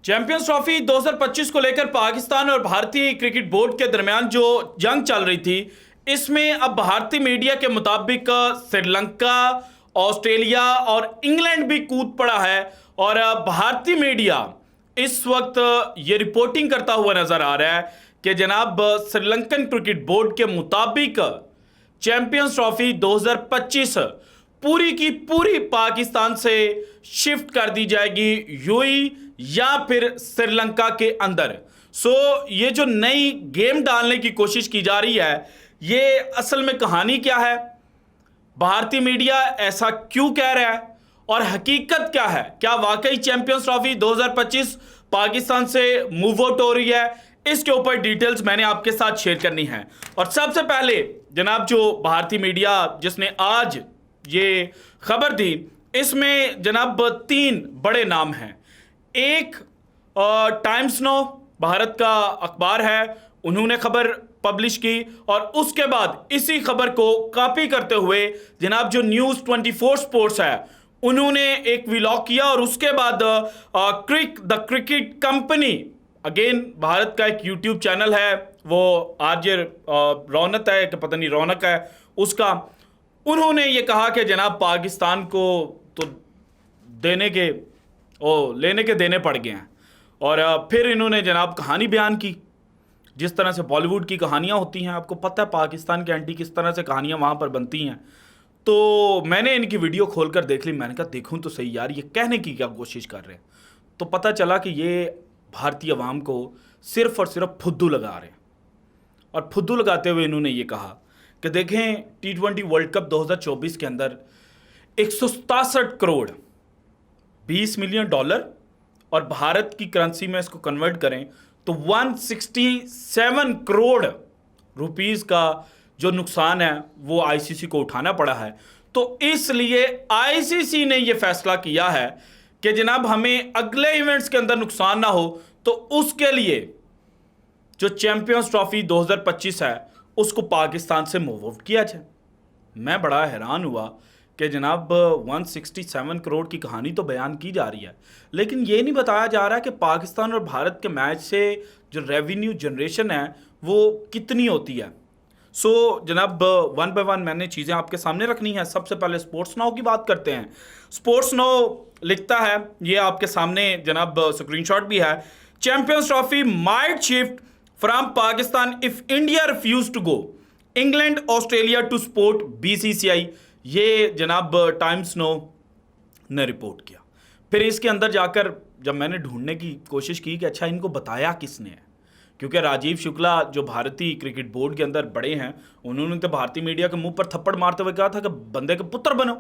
Champions trophy 2025 को लेकर पाकिस्तान और भारतीय क्रिकेट बोर्ड के दरमियान जो जंग चल रही थी, इसमें अब भारतीय मीडिया के मुताबिक श्रीलंका, ऑस्ट्रेलिया और इंग्लैंड भी कूद पड़ा है। और भारतीय मीडिया इस वक्त ये रिपोर्टिंग करता हुआ नजर आ रहा है कि जनाब श्रीलंकन क्रिकेट बोर्ड के मुताबिक चैंपियंस ट्रॉफी 2025 पूरी की पूरी पाकिस्तान से शिफ्ट कर दी जाएगी यूएई या फिर श्रीलंका के अंदर। ये जो नई गेम डालने की कोशिश की जा रही है, ये असल में कहानी क्या है, भारतीय मीडिया ऐसा क्यों कह रहा है और हकीकत क्या है? क्या वाकई चैंपियंस ट्रॉफी 2025 पाकिस्तान से मूव आउट हो रही है? इसके ऊपर डिटेल्स मैंने आपके साथ शेयर करनी है। और सबसे पहले जनाब जो भारतीय मीडिया जिसने आज ये खबर दी, इसमें जनाब 3 बड़े नाम हैं। एक टाइम्स नाउ भारत का अखबार है, उन्होंने खबर पब्लिश की और उसके बाद इसी खबर को कॉपी करते हुए जनाब जो न्यूज़ 24 स्पोर्ट्स है, उन्होंने एक व्लॉग किया और उसके बाद the cricket company, again Bharat का एक यूट्यूब चैनल है, वो आरजे रौनक है कि पता नहीं रौनक है उसका, उन्होंने ये कहा कि जनाब पाकिस्तान को तो लेने के देने पड़ गए हैं। और फिर इन्होंने जनाब कहानी बयान की, जिस तरह से बॉलीवुड की कहानियाँ होती हैं, आपको पता है पाकिस्तान के एंटी किस तरह से कहानियाँ वहाँ पर बनती हैं। तो मैंने इनकी वीडियो खोलकर देख ली, मैंने कहा देखूँ तो सही यार ये कहने की क्या कोशिश कर रहे हैं। तो पता चला कि ये भारतीय अवाम को सिर्फ और सिर्फ फुद्दू लगा रहे हैं। और फुद्दू लगाते हुए इन्होंने ये कहा कि देखें T20 वर्ल्ड कप 2024 के अंदर 167 करोड़ 20 मिलियन डॉलर और भारत की करेंसी में इसको कन्वर्ट करें तो 167 करोड़ रुपीस का जो नुकसान है वो आईसीसी को उठाना पड़ा है। तो इसलिए आईसीसी ने ये फैसला किया है कि जनाब हमें अगले इवेंट्स के अंदर नुकसान ना हो, तो उसके लिए जो चैंपियंस ट्रॉफी 2025 है उसको पाकिस्तान से मूव आउट किया जाए। मैं बड़ा हैरान हुआ कि जनाब 167 करोड़ की कहानी तो बयान की जा रही है, लेकिन ये नहीं बताया जा रहा कि पाकिस्तान और भारत के मैच से जो रेवेन्यू जनरेशन है वो कितनी होती है। जनाब वन बाय वन मैंने चीज़ें आपके सामने रखनी है। सबसे पहले स्पोर्ट्स नाउ की बात करते हैं। स्पोर्ट्स नाउ लिखता है, ये आपके सामने जनाब स्क्रीनशॉट भी है, champions trophy might shift from Pakistan if India refuse to go, England Australia to support BCCI. ये जनाब टाइम्स नाउ ने रिपोर्ट किया। फिर इसके अंदर जाकर जब मैंने ढूंढने की कोशिश की कि अच्छा इनको बताया किसने है, क्योंकि राजीव शुक्ला जो भारतीय क्रिकेट बोर्ड के अंदर बड़े हैं, उन्होंने तो भारतीय मीडिया के मुंह पर थप्पड़ मारते हुए कहा था कि बंदे के पुत्र बनो,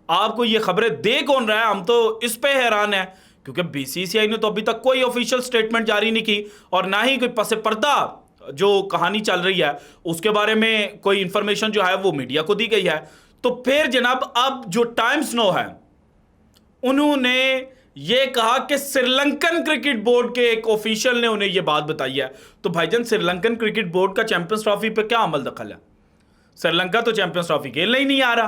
आपको ये खबरें दे कौन रहा है? हम तो इस पे हैरान है, क्योंकि बीसीसीआई ने तो अभी तक कोई ऑफिशियल स्टेटमेंट जारी नहीं की और ना ही कोई पसे पर्दा जो कहानी चल रही है उसके बारे में कोई इंफॉर्मेशन जो है वो मीडिया को दी गई है। तो फिर जनाब अब जो टाइम्स नाउ है, उन्होंने ये कहा कि श्रीलंकन क्रिकेट बोर्ड के एक ऑफिशियल ने उन्हें ये बात बताई है। तो भाईजान श्रीलंकन क्रिकेट बोर्ड का चैंपियंस ट्रॉफी पे क्या अमल दखल है? श्रीलंका तो चैंपियंस ट्रॉफी खेलने ही नहीं आ रहा,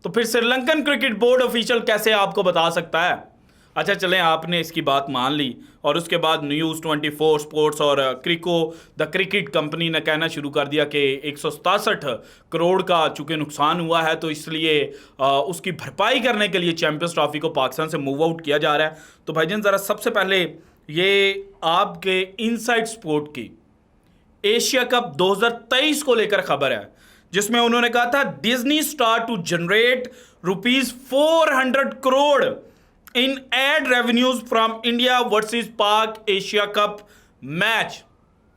तो फिर श्रीलंकन क्रिकेट बोर्ड ऑफिशियल कैसे आपको बता सकता है? अच्छा चलें, आपने इसकी बात मान ली और उसके बाद न्यूज़ 24 स्पोर्ट्स और द क्रिकेट कंपनी ने कहना शुरू कर दिया कि 167 करोड़ का चूँकि नुकसान हुआ है, तो इसलिए उसकी भरपाई करने के लिए चैंपियंस ट्रॉफी को पाकिस्तान से मूव आउट किया जा रहा है। तो भाईजान ज़रा सबसे पहले ये आपके इनसाइड स्पोर्ट की एशिया कप 2023 को लेकर खबर है, जिसमें उन्होंने कहा था Disney star to generate ₹400 crore in ad revenues from India versus Pak Asia cup match.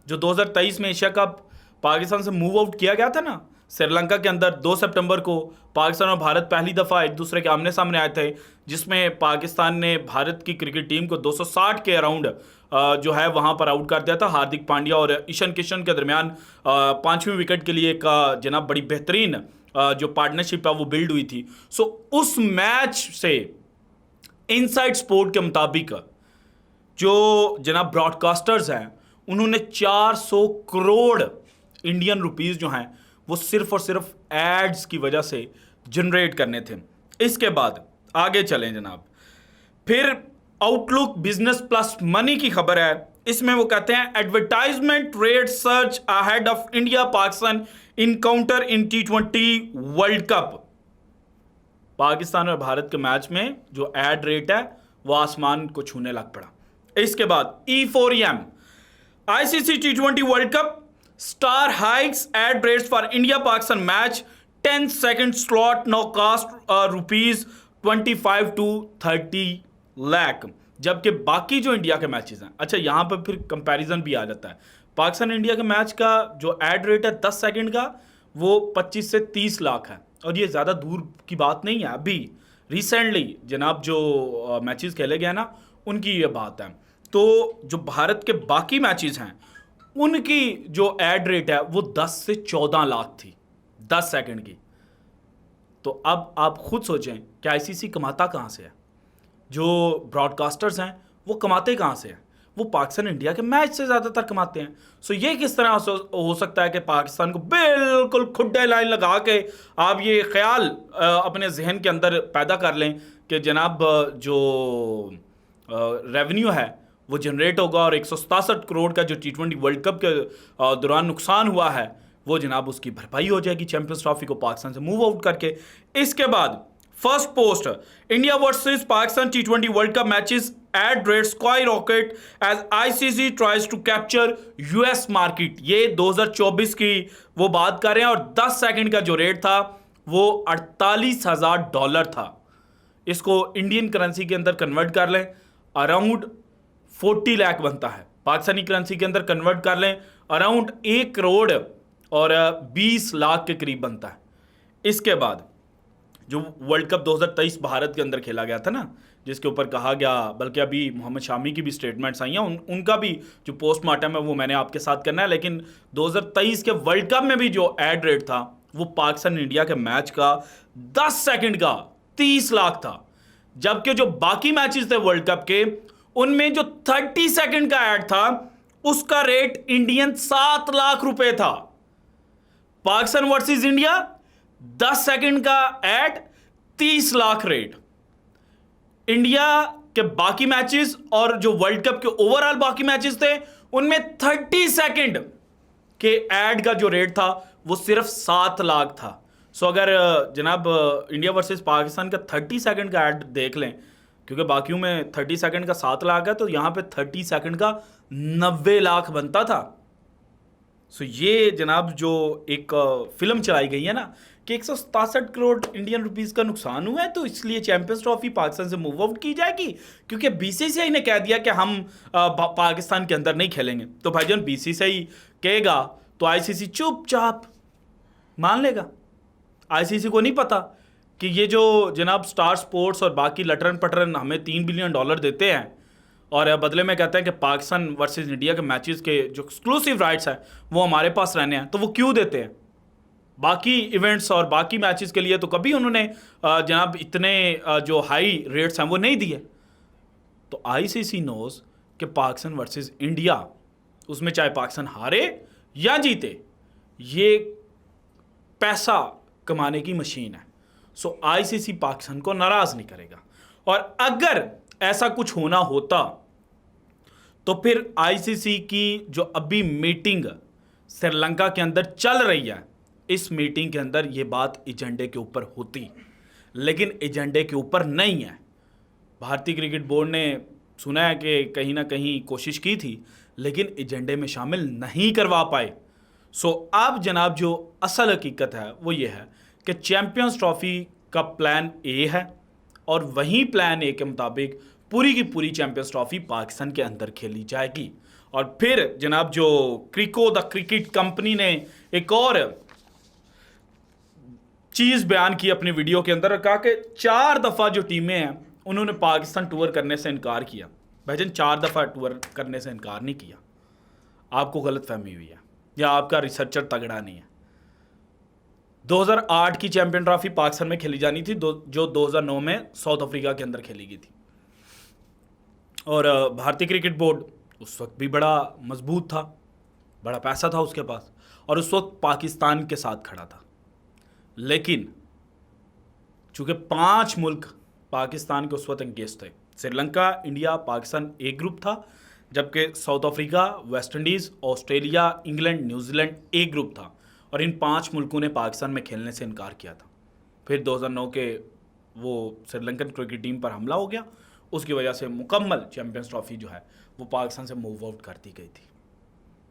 जो 2023 में एशिया कप पाकिस्तान से मूव आउट किया गया था ना श्रीलंका के अंदर, 2 सितंबर को पाकिस्तान और भारत पहली दफ़ा एक दूसरे के आमने सामने आए थे, जिसमें पाकिस्तान ने भारत की क्रिकेट टीम को 260 के अराउंड जो है वहाँ पर आउट कर दिया था। हार्दिक पांड्या और ईशान किशन के दरमियान 5वीं विकेट के लिए एक जनाब बड़ी बेहतरीन जो पार्टनरशिप है वो बिल्ड हुई थी। उस मैच से इनसाइड स्पोर्ट के मुताबिक जो जनाब ब्रॉडकास्टर्स हैं, उन्होंने 400 करोड़ इंडियन रुपीस जो हैं वो सिर्फ और सिर्फ एड्स की वजह से जनरेट करने थे। इसके बाद आगे चलें जनाब, फिर आउटलुक बिजनेस प्लस मनी की खबर है। इसमें वो कहते हैं advertisement rate search ahead of India Pakistan encounter in T20 world cup. Pakistan और भारत के मैच में जो एड रेट है वो आसमान को छूने लग पड़ा। इसके बाद E4M ICC T20 world cup star hikes ad rates for India Pakistan match 10 second slot now cost ₹25 to 30 lakh. जबकि बाकी जो इंडिया के मैचेस हैं, अच्छा यहां पर फिर कंपैरिजन भी आ जाता है। पाकिस्तान इंडिया के मैच का जो एड रेट है 10 सेकंड का वो 25 से 30 लाख है, और ये ज़्यादा दूर की बात नहीं है। अभी रिसेंटली जनाब जो मैचेस खेले गए ना उनकी ये बात है। तो जो भारत के बाकी मैचेस हैं उनकी जो एड रेट है वो 10 से 14 लाख थी 10 सेकंड की। तो अब आप खुद सोचें कि आईसीसी कमाता कहाँ से है, जो ब्रॉडकास्टर्स हैं वो कमाते कहाँ से हैं? वो पाकिस्तान इंडिया के मैच से ज़्यादातर कमाते हैं। सो ये किस तरह हो सकता है कि पाकिस्तान को बिल्कुल खुड्डे लाइन लगा के आप ये ख्याल अपने जहन के अंदर पैदा कर लें कि जनाब जो रेवेन्यू है वो जनरेट होगा और 167 करोड़ का जो T20 वर्ल्ड कप के दौरान नुकसान हुआ है वो जनाब उसकी भरपाई हो जाएगी चैंपियंस ट्रॉफी को पाकिस्तान से मूव आउट करके। इसके बाद first post India versus Pakistan T20 world cup matches ad rate skyrocket as ICC tries to capture US market. ये 2024 की वो बात कर रहे हैं और 10 सेकंड का जो रेट था वो $48,000 था। इसको इंडियन करेंसी के अंदर कन्वर्ट कर लें अराउंड 40 लाख बनता है। पाकिस्तानी करेंसी के अंदर कन्वर्ट कर लें अराउंड 1 करोड़ और 20 लाख के करीब बनता है। इसके बाद जो वर्ल्ड कप 2023 भारत के अंदर खेला गया था ना, जिसके ऊपर कहा गया, बल्कि अभी मोहम्मद शामी की भी स्टेटमेंट्स आई हैं, उनका भी जो पोस्टमार्टम है वो मैंने आपके साथ करना है। लेकिन 2023 के वर्ल्ड कप में भी जो एड रेट था वो पाकिस्तान इंडिया के मैच का 10 सेकंड का 30 लाख था, जबकि जो बाकी मैचेस थे वर्ल्ड कप के उनमें जो 30 सेकंड का ऐड था उसका रेट इंडियन 7 लाख रुपए था। पाकिस्तान वर्सेस इंडिया 10 सेकंड का ऐड 30 लाख रेट। इंडिया के बाकी मैचेस और जो वर्ल्ड कप के ओवरऑल बाकी मैचेस थे उनमें 30 सेकंड के ऐड का जो रेट था वो सिर्फ 7 लाख था। सो अगर जनाब इंडिया वर्सेस पाकिस्तान का 30 सेकंड का ऐड देख लें, क्योंकि बाकियों में 30 सेकंड का 7 लाख है, तो यहां पे 30 सेकंड का 90 लाख बनता था। सो ये जनाब जो एक फिल्म चलाई गई है ना कि 167 करोड़ इंडियन रुपीस का नुकसान हुआ है, तो इसलिए चैंपियंस ट्रॉफी पाकिस्तान से मूव आउट की जाएगी क्योंकि बीसीसीआई ने कह दिया कि हम पाकिस्तान के अंदर नहीं खेलेंगे। तो भाईजान बीसीसीआई कहेगा तो आईसीसी चुपचाप मान लेगा। आईसीसी को नहीं पता कि ये जो जनाब स्टार स्पोर्ट्स और बाकी लटरन पटरन हमें $3 बिलियन देते हैं और बदले में कहते हैं कि पाकिस्तान वर्सेस इंडिया के मैचेस के जो एक्सक्लूसिव राइट्स हैं वो हमारे पास रहने हैं, तो वो क्यों देते हैं? बाकी इवेंट्स और बाकी मैचेस के लिए तो कभी उन्होंने जनाब इतने जो हाई रेट्स हैं वो नहीं दिए। तो आईसीसी नोज कि पाकिस्तान वर्सेस इंडिया, उसमें चाहे पाकिस्तान हारे या जीते, ये पैसा कमाने की मशीन है। सो आईसीसी पाकिस्तान को नाराज नहीं करेगा। और अगर ऐसा कुछ होना होता तो फिर आईसीसी की जो अभी मीटिंग श्रीलंका के अंदर चल रही है, इस मीटिंग के अंदर ये बात एजेंडे के ऊपर होती, लेकिन एजेंडे के ऊपर नहीं है। भारतीय क्रिकेट बोर्ड ने सुना है कि कहीं ना कहीं कोशिश की थी, लेकिन एजेंडे में शामिल नहीं करवा पाए। सो अब जनाब जो असल हकीकत है वो ये है कि चैंपियंस ट्रॉफी का प्लान ए है और वहीं प्लान ए के मुताबिक पूरी की पूरी चैंपियंस ट्रॉफी पाकिस्तान के अंदर खेली जाएगी। और फिर जनाब जो क्रिको द क्रिकेट कंपनी ने एक और चीज़ बयान की अपनी वीडियो के अंदर, कहा कि 4 दफ़ा जो टीमें हैं उन्होंने पाकिस्तान टूर करने से इनकार किया। भाईजान 4 दफ़ा टूर करने से इनकार नहीं किया, आपको गलत फहमी हुई है या आपका रिसर्चर तगड़ा नहीं है। 2008 की चैंपियन ट्रॉफी पाकिस्तान में खेली जानी थी, जो 2009 में साउथ अफ्रीका के अंदर खेली गई थी। और भारतीय क्रिकेट बोर्ड उस वक्त भी बड़ा मजबूत था, बड़ा पैसा था उसके पास, और उस वक्त पाकिस्तान के साथ खड़ा था। लेकिन चूंकि 5 मुल्क पाकिस्तान के उस वक्त एंगेज थे, श्रीलंका, इंडिया, पाकिस्तान एक ग्रुप था, जबकि south Africa, West Indies, Australia, England, New Zealand एक ग्रुप था। और इन 5 मुल्कों ने पाकिस्तान में खेलने से इनकार किया था। फिर 2009 के वो श्रीलंकन क्रिकेट टीम पर हमला हो गया, उसकी वजह से मुकम्मल चैम्पियंस ट्रॉफी जो है वो पाकिस्तान से मूव आउट कर दी गई थी।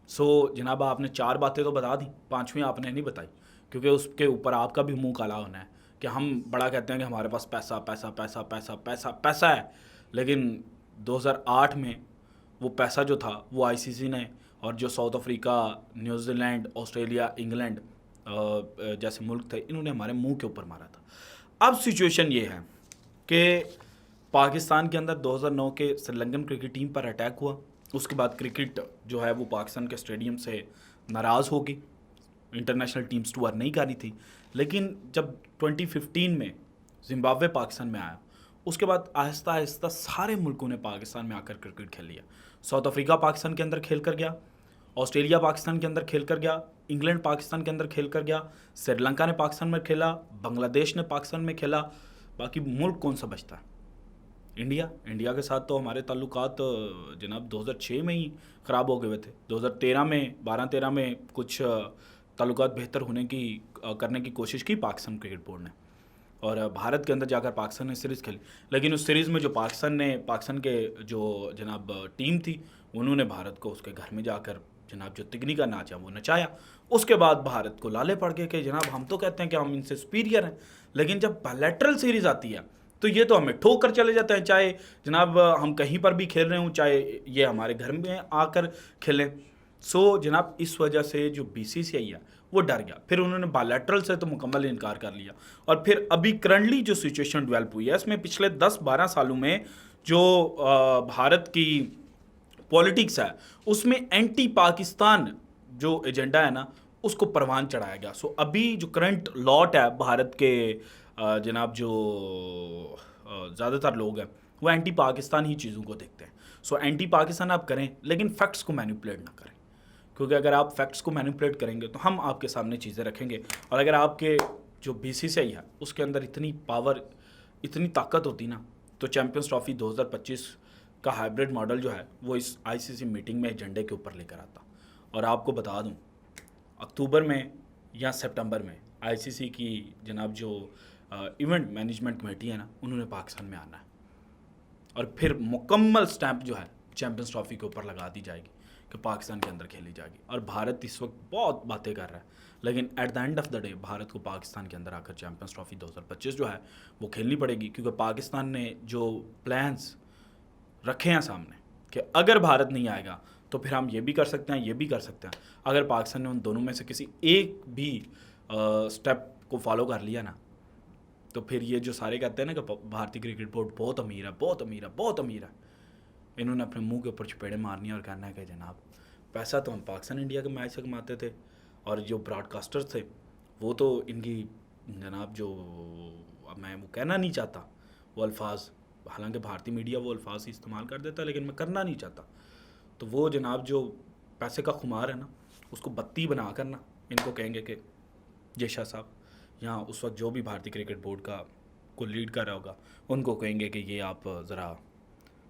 सो जनाब, आपने 4 बातें तो बता दी, 5वीं आपने नहीं बताई, क्योंकि उसके ऊपर आपका भी मुंह काला होना है कि हम बड़ा कहते हैं कि हमारे पास पैसा पैसा पैसा पैसा पैसा पैसा है, लेकिन 2008 में वो पैसा जो था वो आईसीसी ने और जो south Africa, New Zealand, Australia, England जैसे मुल्क थे, इन्होंने हमारे मुंह के ऊपर मारा था। अब सिचुएशन ये है कि पाकिस्तान के अंदर 2009 के श्रीलंकन क्रिकेट टीम पर अटैक हुआ, उसके बाद क्रिकेट जो है वो पाकिस्तान के स्टेडियम से नाराज़ होगी, इंटरनेशनल टीम्स टूर नहीं कर रही थी। लेकिन जब 2015 में जिम्बाब्वे पाकिस्तान में आया, उसके बाद आहिस्ता आहिस्ता सारे मुल्कों ने पाकिस्तान में आकर क्रिकेट खेल लिया। साउथ अफ्रीका पाकिस्तान के अंदर खेल कर गया, ऑस्ट्रेलिया पाकिस्तान के अंदर खेल कर गया, इंग्लैंड पाकिस्तान के अंदर खेल कर गया, श्रीलंका ने पाकिस्तान में खेला, बांग्लादेश ने पाकिस्तान में खेला। बाकी मुल्क कौन सा बचता है? इंडिया के साथ तो हमारे ताल्लुकात जनाब 2006 में ही ख़राब हो गए हुए थे। 2013 में 12-13 में कुछ ताल्लुकात बेहतर करने की कोशिश की पाकिस्तान क्रिकेट बोर्ड ने, और भारत के अंदर जाकर पाकिस्तान ने सीरीज़ खेली। लेकिन उस सीरीज़ में जो पाकिस्तान के जो जनाब टीम थी, उन्होंने भारत को उसके घर में जाकर जनाब जो तिगनी का नाच है वो नचाया। उसके बाद भारत को लाले पड़ गए कि जनाब हम तो कहते हैं कि हम इनसे सुपीरियर हैं, लेकिन जब बायलैटरल सीरीज़ आती है तो ये तो हमें ठोक कर चले जाते हैं, चाहे जनाब हम कहीं पर भी खेल रहे हों, चाहे ये हमारे घर में आकर खेलें। सो जनाब, इस वजह से जो बीसीसीआई है वो डर गया, फिर उन्होंने बायलैटरल से तो मुकम्मल इनकार कर लिया। और फिर अभी करंटली जो सिचुएशन डेवलप हुई है, इसमें पिछले 10-12 सालों में जो भारत की पॉलिटिक्स है उसमें एंटी पाकिस्तान जो एजेंडा है ना, उसको परवान चढ़ाया गया। सो अभी जो करंट लॉट है भारत के जनाब जो ज़्यादातर लोग हैं वो एंटी पाकिस्तान ही चीज़ों को देखते हैं। सो एंटी पाकिस्तान आप करें, लेकिन फैक्ट्स को मैनिपुलेट ना करें, क्योंकि अगर आप फैक्ट्स को मैनिपुलेट करेंगे तो हम आपके सामने चीज़ें रखेंगे। और अगर आपके जो बीसीसीआई है उसके अंदर इतनी पावर, इतनी ताकत होती ना, तो चैम्पियंस ट्रॉफी 2025 का हाइब्रिड मॉडल जो है वो इस आईसीसी मीटिंग में एजेंडे के ऊपर लेकर आता। और आपको बता दूं, अक्टूबर में या सितंबर में आईसीसी की जनाब जो इवेंट मैनेजमेंट कमेटी है ना, उन्होंने पाकिस्तान में आना है, और फिर मुकम्मल स्टैंप जो है चैम्पियंस ट्रॉफी के ऊपर लगा दी जाएगी कि पाकिस्तान के अंदर खेली जाएगी। और भारत इस वक्त बहुत बातें कर रहा है, लेकिन at the end of the day Bharat को पाकिस्तान के अंदर आकर चैम्पियंस ट्रॉफी 2025 जो है वो खेलनी पड़ेगी, क्योंकि पाकिस्तान ने जो प्लान्स रखे हैं सामने कि अगर भारत नहीं आएगा तो फिर हम ये भी कर सकते हैं, ये भी कर सकते हैं। अगर पाकिस्तान ने उन दोनों में से किसी एक भी स्टेप को फॉलो कर लिया ना, तो फिर ये जो सारे कहते हैं ना कि भारतीय क्रिकेट बोर्ड बहुत अमीर है, बहुत अमीर है, बहुत अमीर है, इन्होंने अपने मुंह के ऊपर चपेड़े मारनी है और कहना है कि जनाब पैसा तो हम पाकिस्तान इंडिया के मैच से कमाते थे, और जो ब्रॉडकास्टर्स थे वो तो इनकी जनाब जो, अब मैं वो कहना नहीं चाहता वो अल्फाज, हालांकि भारतीय मीडिया वो अल्फाज इस्तेमाल कर देता है, लेकिन मैं करना नहीं चाहता। तो वो जनाब जो पैसे का खुमार है ना, उसको बत्ती बना कर ना इनको कहेंगे कि जय शाह साहब, यहाँ उस वक्त जो भी भारतीय क्रिकेट बोर्ड को लीड कर रहा होगा, उनको कहेंगे कि ये आप ज़रा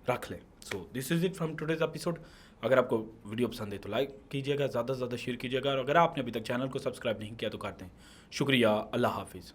रख लें। So this is it from today's episode. अगर आपको वीडियो पसंद है तो लाइक कीजिएगा, ज़्यादा से ज़्यादा शेयर कीजिएगा, और अगर आपने अभी तक चैनल को सब्सक्राइब नहीं किया तो करते हैं। शुक्रिया, अल्लाह हाफिज़।